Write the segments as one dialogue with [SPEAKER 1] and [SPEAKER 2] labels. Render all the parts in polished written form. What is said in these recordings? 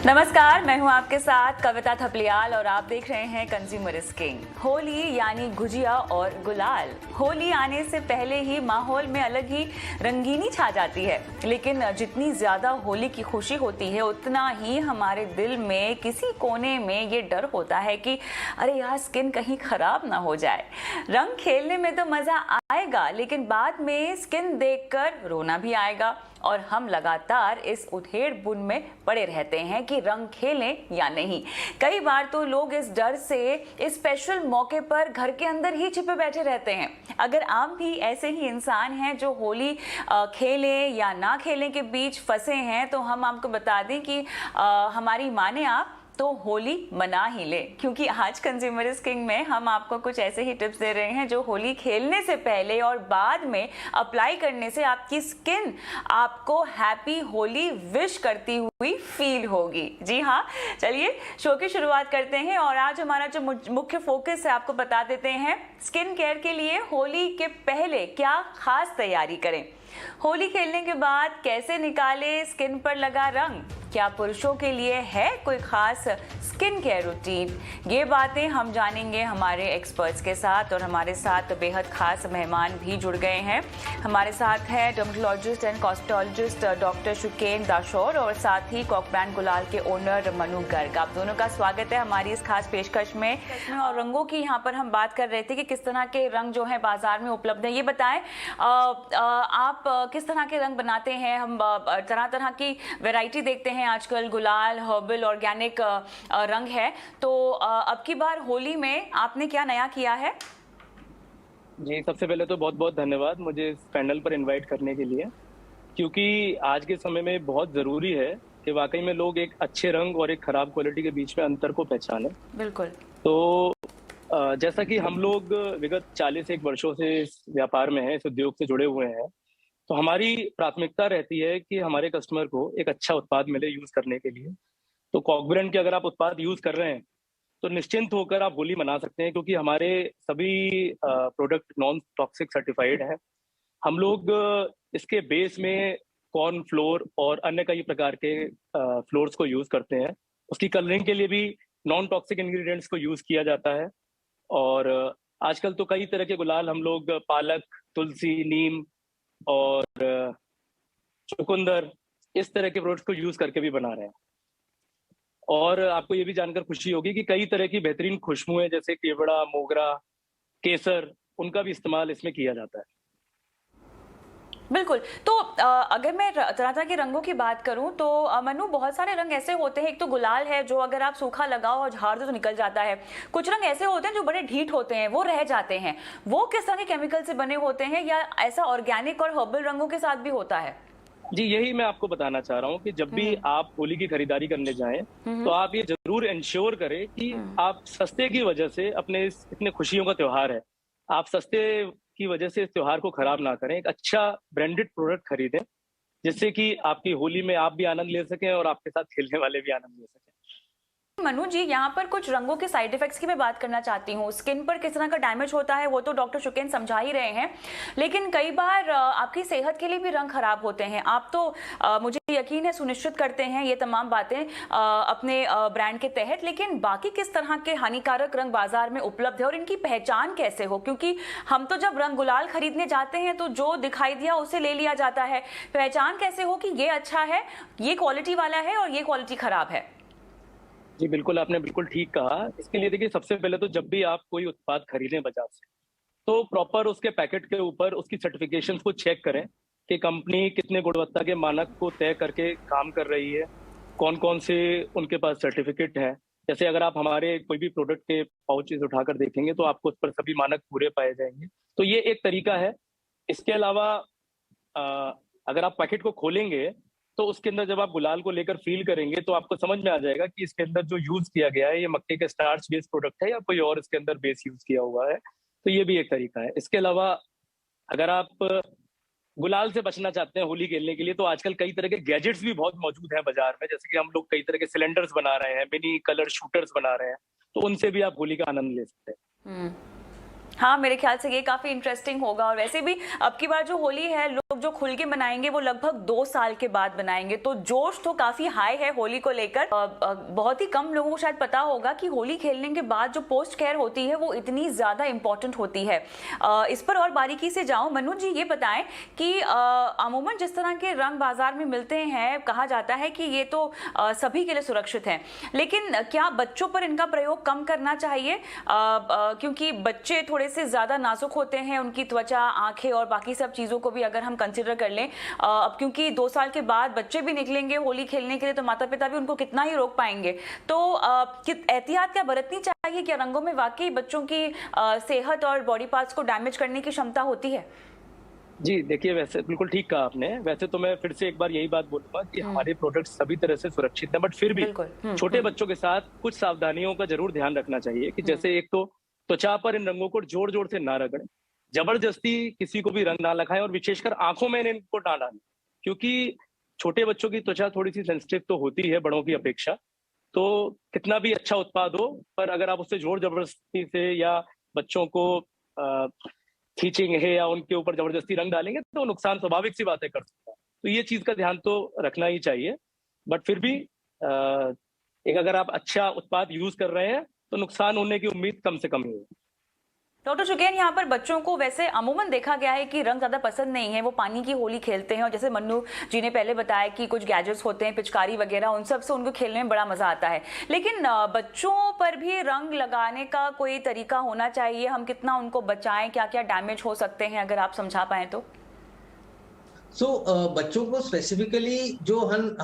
[SPEAKER 1] नमस्कार, मैं हूं आपके साथ कविता थपलियाल और आप देख रहे हैं कंज्यूमर किंग। होली यानी गुजिया और गुलाल। होली आने से पहले ही माहौल में अलग ही रंगीनी छा जाती है, लेकिन जितनी ज्यादा होली की खुशी होती है उतना ही हमारे दिल में किसी कोने में ये डर होता है कि अरे यार स्किन कहीं खराब ना हो जाए। रंग खेलने में तो मजा आएगा, लेकिन बाद में स्किन देखकर रोना भी आएगा और हम लगातार इस उधेड़-बुन में पड़े रहते हैं कि रंग खेलें या नहीं। कई बार तो लोग इस डर से इस स्पेशल मौके पर घर के अंदर ही छिपे बैठे रहते हैं। अगर आप भी ऐसे ही इंसान हैं जो होली खेलें या ना खेलें के बीच फंसे हैं, तो हम आपको बता दें कि हमारी माने आप तो होली मना ही ले, क्योंकि आज कंज्यूमर किंग में हम आपको कुछ ऐसे ही टिप्स दे रहे हैं जो होली खेलने से पहले और बाद में अप्लाई करने से आपकी स्किन आपको हैप्पी होली विश करती हुई फील होगी। जी हाँ, चलिए शो की शुरुआत करते हैं और आज हमारा जो मुख्य फोकस है आपको बता देते हैं। स्किन केयर के लिए होली के पहले क्या खास तैयारी करें, होली खेलने के बाद कैसे निकाले स्किन पर लगा रंग, क्या पुरुषों के लिए है कोई खास स्किन केयर रूटीन, ये बातें हम जानेंगे हमारे एक्सपर्ट्स के साथ। और हमारे साथ बेहद खास मेहमान भी जुड़ गए हैं। हमारे साथ है dermatologist and cosmetologist doctor Shuken Dashore और साथ ही कॉक ब्रांड गुलाल के ओनर मनु गर्ग। आप दोनों का स्वागत है हमारी इस खास पेशकश में। और रंगों की यहाँ पर हम बात कर रहे थे कि किस तरह के रंग जो है बाजार में उपलब्ध है। ये बताएं आप किस तरह के रंग बनाते हैं। हम तरह तरह की वैरायटी देखते हैं आजकल, गुलाल, हर्बल, ऑर्गेनिक रंग है। तो अब की बार होली में आपने क्या नया किया है?
[SPEAKER 2] जी, सबसे पहले तो बहुत-बहुत धन्यवाद मुझे इस पैनल पर इनवाइट करने के लिए, क्योंकि आज के समय में बहुत ज़रूरी है कि वाक़ई में लोग एक अच्छे रंग और एक खराब क्वालिटी के बीच में अंतर को पहचानें।
[SPEAKER 1] बिल्कुल।
[SPEAKER 2] तो जैसा कि हम लोग विगत 41 वर्षों से इस व्यापार में हैं, इस उद्योग से जुड़े हुए हैं, तो हमारी प्राथमिकता रहती है कि हमारे कस्टमर को एक अच्छा उत्पाद मिले यूज़ करने के लिए। तो कॉक ब्रांड के अगर आप उत्पाद यूज़ कर रहे हैं, तो निश्चिंत होकर आप होली मना सकते हैं, क्योंकि हमारे सभी प्रोडक्ट नॉन टॉक्सिक सर्टिफाइड हैं। हम लोग इसके बेस में कॉर्न फ्लोर और अन्य कई प्रकार के फ्लोर्स को यूज़ करते हैं। उसकी कलरिंग के लिए भी नॉन टॉक्सिक इंग्रेडिएंट्स को यूज़ किया जाता है। और आजकल तो कई तरह के गुलाल हम लोग पालक, तुलसी, नीम और चुकंदर, इस तरह के प्रोडक्ट्स को यूज़ करके भी बना रहे हैं। और आपको ये भी जानकर खुशी होगी कि कई तरह की बेहतरीन खुशबुएं जैसे केवड़ा, मोगरा, केसर, उनका भी इस्तेमाल इसमें किया जाता है।
[SPEAKER 1] बिल्कुल। तो अगर मैं तरह तरह के रंगों की बात करूं तो मनु, बहुत सारे रंग ऐसे होते हैं। एक तो गुलाल है जो अगर आप सूखा लगाओ और झाड़ दो तो निकल जाता है। कुछ रंग ऐसे होते हैं जो बड़े ढीठ होते हैं, वो रह जाते हैं। वो किस तरह के केमिकल से बने होते हैं, या ऐसा ऑर्गेनिक और हर्बल रंगों के साथ भी होता है?
[SPEAKER 2] जी, यही मैं आपको बताना चाह रहा हूँ कि जब भी आप होली की खरीदारी करने जाएं, तो आप ये जरूर इंश्योर करें कि आप सस्ते की वजह से अपने इतने खुशियों का त्योहार है, आप सस्ते की वजह से इस त्योहार को खराब ना करें। एक अच्छा ब्रांडेड प्रोडक्ट खरीदें, जिससे कि आपकी होली में आप भी आनंद ले सकें और आपके साथ खेलने वाले भी आनंद ले सकें।
[SPEAKER 1] मनु जी, यहाँ पर कुछ रंगों के साइड इफेक्ट्स की मैं बात करना चाहती हूँ। स्किन पर किस तरह का डैमेज होता है वो तो डॉक्टर शुकेन समझा ही रहे हैं, लेकिन कई बार आपकी सेहत के लिए भी रंग खराब होते हैं। आप तो मुझे यकीन है सुनिश्चित करते हैं ये तमाम बातें अपने ब्रांड के तहत, लेकिन बाकी किस तरह के हानिकारक रंग बाजार में उपलब्ध है और इनकी पहचान कैसे हो? क्योंकि हम तो जब रंग गुलाल खरीदने जाते हैं तो जो दिखाई दिया उसे ले लिया जाता है। पहचान कैसे हो कि ये अच्छा है, ये क्वालिटी वाला है और ये क्वालिटी खराब है?
[SPEAKER 2] जी, बिल्कुल, आपने बिल्कुल ठीक कहा। इसके लिए देखिए, सबसे पहले तो जब भी आप कोई उत्पाद खरीदें बाजार से, तो प्रॉपर उसके पैकेट के ऊपर उसकी सर्टिफिकेशंस को चेक करें कि कंपनी कितने गुणवत्ता के मानक को तय करके काम कर रही है, कौन-कौन से उनके पास सर्टिफिकेट हैं। जैसे अगर आप हमारे कोई भी प्रोडक्ट के पाउचेज़ उठाकर देखेंगे, तो आपको उस पर सभी मानक पूरे पाए जाएँगे। तो ये एक तरीका है। इसके अलावा अ, अगर आप पैकेट को खोलेंगे, तो उसके अंदर जब आप गुलाल को लेकर फ़ील करेंगे, तो आपको समझ में आ जाएगा कि इसके अंदर जो यूज़ किया गया है, ये मक्के के स्टार्च बेस्ड प्रोडक्ट है या कोई और इसके अंदर बेस यूज़ किया हुआ है। तो ये भी एक तरीका है। इसके अलावा अगर आप गुलाल से बचना चाहते हैं होली खेलने के लिए, तो आजकल कई तरह के गैजेट्स भी बहुत मौजूद हैं बाज़ार में। जैसे कि हम लोग कई तरह के सिलेंडर्स बना रहे हैं, मिनी कलर शूटर्स बना रहे हैं, तो उनसे भी आप होली का आनंद ले सकते हैं।
[SPEAKER 1] हम्म। हाँ, मेरे ख्याल से ये काफी इंटरेस्टिंग होगा। और वैसे भी अब की बार जो होली है, लोग जो खुल के मनाएंगे वो लगभग 2 साल के बाद बनाएंगे, तो जोश तो काफी हाई है होली को लेकर। बहुत ही कम लोगों को शायद पता होगा कि होली खेलने के बाद जो पोस्ट केयर होती है वो इतनी ज्यादा इंपॉर्टेंट होती है। इस पर और बारीकी से जाऊं, मनु जी ये बताएं कि अमूमन जिस तरह के रंग बाजार में मिलते हैं, कहा जाता है कि ये तो सभी के लिए सुरक्षित है, लेकिन क्या बच्चों पर इनका प्रयोग कम करना चाहिए? क्योंकि बच्चे थोड़े से ज्यादा नाजुक होते हैं, उनकी त्वचा, आंखें और बाकी सब चीजों को भी अगर हम कंसीडर कर लें, अब क्योंकि 2 साल के बाद बच्चे भी निकलेंगे होली खेलने के लिए, तो माता पिता भी उनको कितना ही रोक पाएंगे। तो एहतियात क्या बरतनी चाहिए? क्या रंगों में वाकई बच्चों की सेहत और बॉडी पार्ट्स को डैमेज करने की क्षमता होती है?
[SPEAKER 2] जी देखिए, वैसे बिल्कुल ठीक कहा आपने। वैसे तो मैं फिर से एक बार यही बात बोलूंगा कि हमारे प्रोडक्ट सभी तरह से सुरक्षित हैं, बट फिर भी छोटे बच्चों के साथ कुछ सावधानियों का जरूर ध्यान रखना चाहिए कि जैसे एक तो त्वचा पर इन रंगों को जोर जोर से ना रगड़ें, जबरदस्ती किसी को भी रंग ना लगाएं और विशेषकर आंखों में इनको ना डालें, क्योंकि छोटे बच्चों की त्वचा थोड़ी सी सेंसिटिव तो होती है बड़ों की अपेक्षा। तो कितना भी अच्छा उत्पाद हो, पर अगर आप उससे जोर जबरदस्ती से या बच्चों को खींचेंगे या उनके ऊपर जबरदस्ती रंग डालेंगे तो नुकसान स्वाभाविक सी बात है कर सकता है। तो ये चीज का ध्यान तो रखना ही चाहिए। बट फिर भी एक अगर आप अच्छा उत्पाद यूज कर रहे हैं तो नुकसान होने की उम्मीद कम से कम ही है।
[SPEAKER 1] डॉक्टर शुक्रेन, यहाँ पर बच्चों को वैसे अमूमन देखा गया है कि रंग ज्यादा पसंद नहीं है, वो पानी की होली खेलते हैं, और जैसे मन्नू जी ने पहले बताया कि कुछ गैजेट्स होते हैं, पिचकारी वगैरह, उन सब से उनको खेलने में बड़ा मजा आता है। लेकिन बच्चों पर भी रंग लगाने का कोई तरीका होना चाहिए? हम कितना उनको बचाएं, क्या क्या डैमेज हो सकते हैं, अगर आप समझा पाए तो।
[SPEAKER 3] बच्चों को स्पेसिफिकली जो हम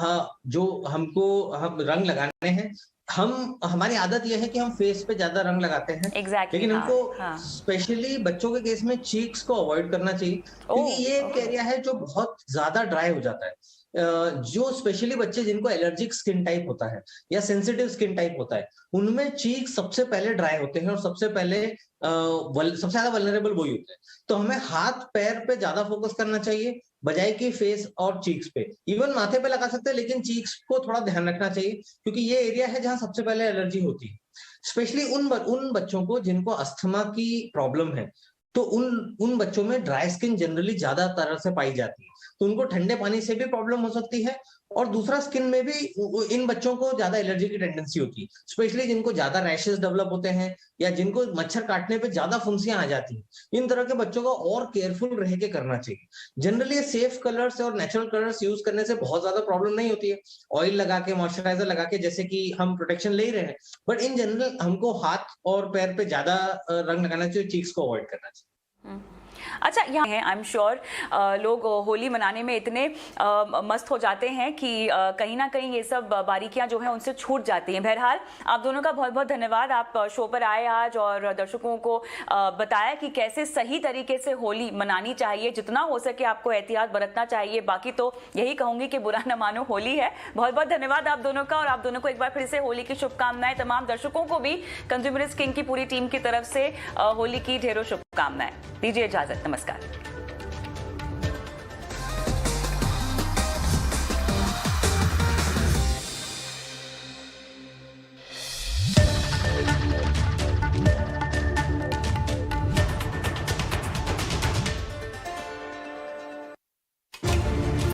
[SPEAKER 3] रंग लगाने हैं, हमारी आदत यह है कि हम फेस पे ज्यादा रंग लगाते हैं। लेकिन हमको स्पेशली बच्चों के केस में चीक्स को अवॉइड करना चाहिए, क्योंकि ये एक एरिया है जो बहुत ज्यादा ड्राई हो जाता है। जो स्पेशली बच्चे जिनको एलर्जिक स्किन टाइप होता है या सेंसिटिव स्किन टाइप होता है, उनमें चीक सबसे पहले ड्राई होते हैं और सबसे ज्यादा वल्नरेबल वही होते हैं। तो हमें हाथ पैर पे ज्यादा फोकस करना चाहिए बजाय कि फेस और चीक्स पे। इवन माथे पे लगा सकते हैं, लेकिन चीक्स को थोड़ा ध्यान रखना चाहिए, क्योंकि ये एरिया है जहां सबसे पहले एलर्जी होती है। स्पेशली उन बच्चों को जिनको अस्थमा की प्रॉब्लम है, तो उन बच्चों में ड्राई स्किन जनरली ज्यादा तरह से पाई जाती है, तो उनको ठंडे पानी से भी प्रॉब्लम हो सकती है। और दूसरा, स्किन में भी इन बच्चों को ज्यादा एलर्जी की टेंडेंसी होती है, स्पेशली जिनको ज्यादा रैशेस डेवलप होते हैं या जिनको मच्छर काटने पे ज्यादा फुंसियां आ जाती हैं। इन तरह के बच्चों को और केयरफुल रह के करना चाहिए। जनरली सेफ कलर्स और नेचुरल कलर्स यूज करने से बहुत ज्यादा प्रॉब्लम नहीं होती है, ऑयल लगा के, मॉइस्चराइजर लगा के, जैसे कि हम प्रोटेक्शन ले रहे हैं। बट इन जनरल हमको हाथ और पैर पे ज्यादा रंग लगाना चाहिए, चीक्स को अवॉइड करना चाहिए।
[SPEAKER 1] अच्छा, यहाँ है आई एम श्योर लोग होली मनाने में इतने मस्त हो जाते हैं कि कहीं ना कहीं ये सब बारीकियां जो हैं उनसे छूट जाती हैं। बहरहाल आप दोनों का बहुत बहुत धन्यवाद, आप शो पर आए आज और दर्शकों को बताया कि कैसे सही तरीके से होली मनानी चाहिए, जितना हो सके आपको एहतियात बरतना चाहिए। बाकी तो यही कहूंगी कि बुरा न मानो, होली है। बहुत बहुत धन्यवाद आप दोनों का, और आप दोनों को एक बार फिर से होली की शुभकामनाएं। तमाम दर्शकों को भी कंज्यूमरिस्ट किंग की पूरी टीम की तरफ से होली की ढेरों शुभकामनाएं। दीजिए इजाजत, नमस्कार।